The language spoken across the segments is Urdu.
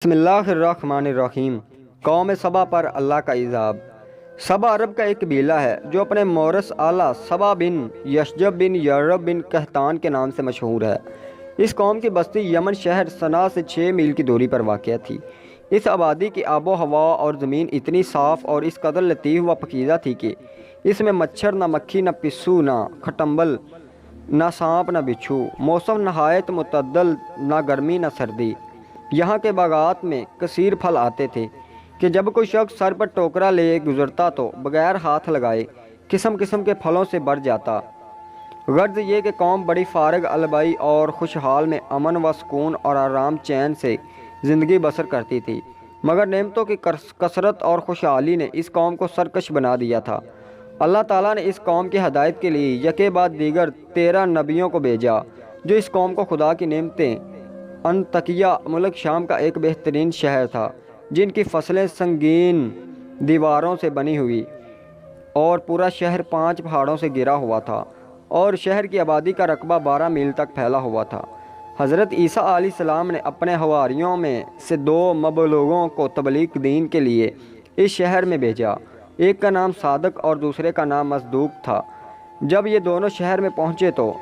بسم اللہ الرحمن الرحیم۔ قوم سبا پر اللہ کا عذاب۔ سبا عرب کا ایک قبیلہ ہے جو اپنے مورث آلہ سبا بن یشجب بن یرب بن قحطان کے نام سے مشہور ہے۔ اس قوم کی بستی یمن شہر صنعا سے 6 میل کی دوری پر واقع تھی۔ اس آبادی کی آب و ہوا اور زمین اتنی صاف اور اس قدر لطیف و پاکیزہ تھی کہ اس میں مچھر نہ مکھی نہ پسو نہ کھٹمبل نہ سانپ نہ بچھو۔ موسم نہایت معتدل، نہ گرمی نہ سردی۔ یہاں کے باغات میں کثیر پھل آتے تھے کہ جب کوئی شخص سر پر ٹوکرا لے گزرتا تو بغیر ہاتھ لگائے قسم قسم کے پھلوں سے بھر جاتا۔ غرض یہ کہ قوم بڑی فارغ البائی اور خوشحال میں امن و سکون اور آرام چین سے زندگی بسر کرتی تھی، مگر نعمتوں کی کثرت اور خوشحالی نے اس قوم کو سرکش بنا دیا تھا۔ اللہ تعالیٰ نے اس قوم کی ہدایت کے لیے یکے بعد دیگر 13 نبیوں کو بھیجا جو اس قوم کو خدا کی نعمتیں انطاکیہ ملک شام کا ایک بہترین شہر تھا، جن کی فصلیں سنگین دیواروں سے بنی ہوئی اور پورا شہر 5 پہاڑوں سے گھرا ہوا تھا، اور شہر کی آبادی کا رقبہ 12 میل تک پھیلا ہوا تھا۔ حضرت عیسیٰ علیہ السلام نے اپنے حواریوں میں سے 2 مبلوغوں کو تبلیغ دین کے لیے اس شہر میں بھیجا۔ ایک کا نام صادق اور دوسرے کا نام مصدوق تھا۔ جب یہ دونوں شہر میں پہنچے تو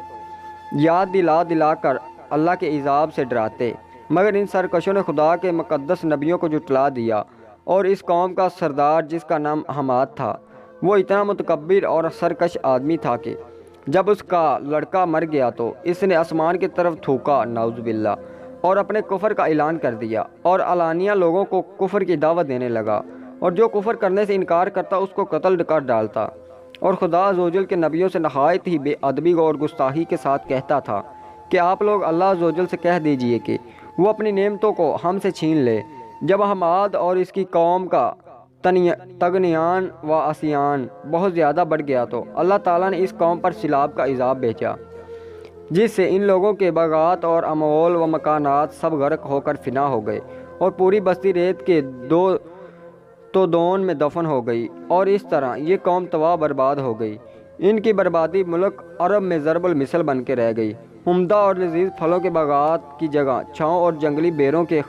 یاد دلا کر اللہ کے عذاب سے ڈراتے، مگر ان سرکشوں نے خدا کے مقدس نبیوں کو جھٹلا دیا، اور اس قوم کا سردار جس کا نام حماد تھا وہ اتنا متکبر اور سرکش آدمی تھا کہ جب اس کا لڑکا مر گیا تو اس نے آسمان کی طرف تھوکا، نعوذ باللہ، اور اپنے کفر کا اعلان کر دیا اور علانیہ لوگوں کو کفر کی دعوت دینے لگا، اور جو کفر کرنے سے انکار کرتا اس کو قتل کر ڈالتا، اور خدا عزوجل کے نبیوں سے نہایت ہی بے ادبی اور گستاخی کے ساتھ کہتا تھا کہ آپ لوگ اللہ عزوجل سے کہہ دیجئے کہ وہ اپنی نعمتوں کو ہم سے چھین لے۔ جب حماد اور اس کی قوم کا طغیان و عصیان بہت زیادہ بڑھ گیا تو اللہ تعالیٰ نے اس قوم پر سیلاب کا عذاب بھیجا، جس سے ان لوگوں کے باغات اور اموال و مکانات سب غرق ہو کر فنا ہو گئے، اور پوری بستی ریت کے دون میں دفن ہو گئی، اور اس طرح یہ قوم تباہ برباد ہو گئی۔ ان کی بربادی ملک عرب میں ضرب المثل بن کے رہ گئی۔ عمدہ اور لذیذ پھلوں کے باغات کی جگہ چھاؤں اور جنگلی بیروں کے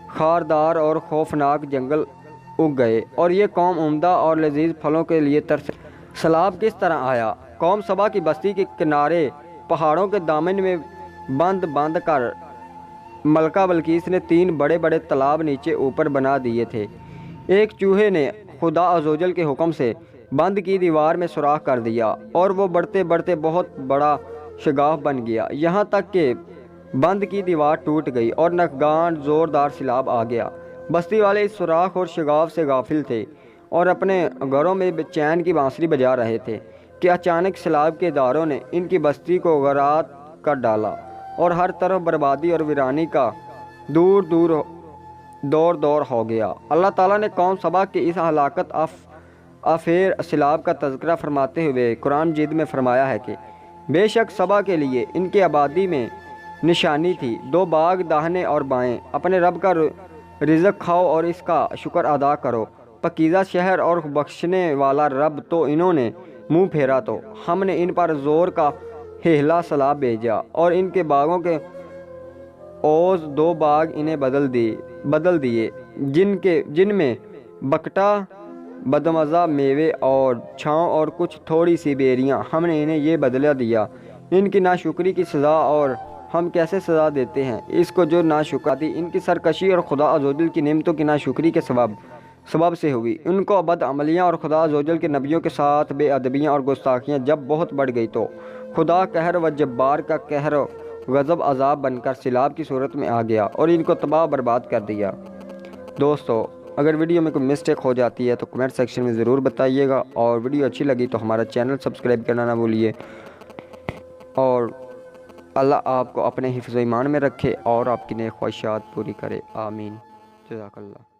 خاردار اور خوفناک جنگل اگ گئے، اور یہ قوم عمدہ اور لذیذ پھلوں کے لیے ترسے۔ سیلاب کس طرح آیا؟ قوم سبا کی بستی کے کنارے پہاڑوں کے دامن میں بند کر ملکہ بلقیس نے 3 بڑے بڑے تالاب نیچے اوپر بنا دیے تھے۔ ایک چوہے نے خدا عزوجل کے حکم سے بند کی دیوار میں سوراخ کر دیا، اور وہ بڑھتے بڑھتے بہت بڑا شگاف بن گیا، یہاں تک کہ بند کی دیوار ٹوٹ گئی اور ناگہان زوردار سیلاب آ گیا۔ بستی والے اس سوراخ اور شگاف سے غافل تھے اور اپنے گھروں میں چین کی بانسری بجا رہے تھے کہ اچانک سیلاب کے دھاروں نے ان کی بستی کو غرق کر ڈالا، اور ہر طرف بربادی اور ویرانی کا دور ہو گیا۔ اللہ تعالیٰ نے قوم سبا کی اس ہلاکت آفیر سیلاب کا تذکرہ فرماتے ہوئے قرآن مجید میں فرمایا ہے کہ بے شک سبا کے لیے ان کی آبادی میں نشانی تھی، 2 باغ داہنے اور بائیں، اپنے رب کا رزق کھاؤ اور اس کا شکر ادا کرو، پاکیزہ شہر اور بخشنے والا رب۔ تو انہوں نے منہ پھیرا تو ہم نے ان پر زور کا ہیلا سیلاب بھیجا، اور ان کے باغوں کے عوض 2 باغ انہیں بدل دیے جن میں بکٹا بدمزہ میوے اور چھاؤں اور کچھ تھوڑی سی بیریاں، ہم نے انہیں یہ بدلہ دیا۔ ان کی ناشکری کی سزا، اور ہم کیسے سزا دیتے ہیں اس کو جو ناشکر تھی، ان کی سرکشی اور خدا عزوجل کی نعمتوں کی ناشکری کے سبب سے ہوئی۔ ان کو بد عملیاں اور خدا عزوجل کے نبیوں کے ساتھ بے ادبیاں اور گستاخیاں جب بہت بڑھ گئی تو خدا قہر و جبار کا قہر و غضب عذاب بن کر سیلاب کی صورت میں آ گیا اور ان کو تباہ برباد کر دیا۔ دوستو، اگر ویڈیو میں کوئی مسٹیک ہو جاتی ہے تو کمنٹ سیکشن میں ضرور بتائیے گا، اور ویڈیو اچھی لگی تو ہمارا چینل سبسکرائب کرنا نہ بھولیے، اور اللہ آپ کو اپنے حفظ و ایمان میں رکھے اور آپ کی نیک خواہشات پوری کرے، آمین۔ جزاک اللہ۔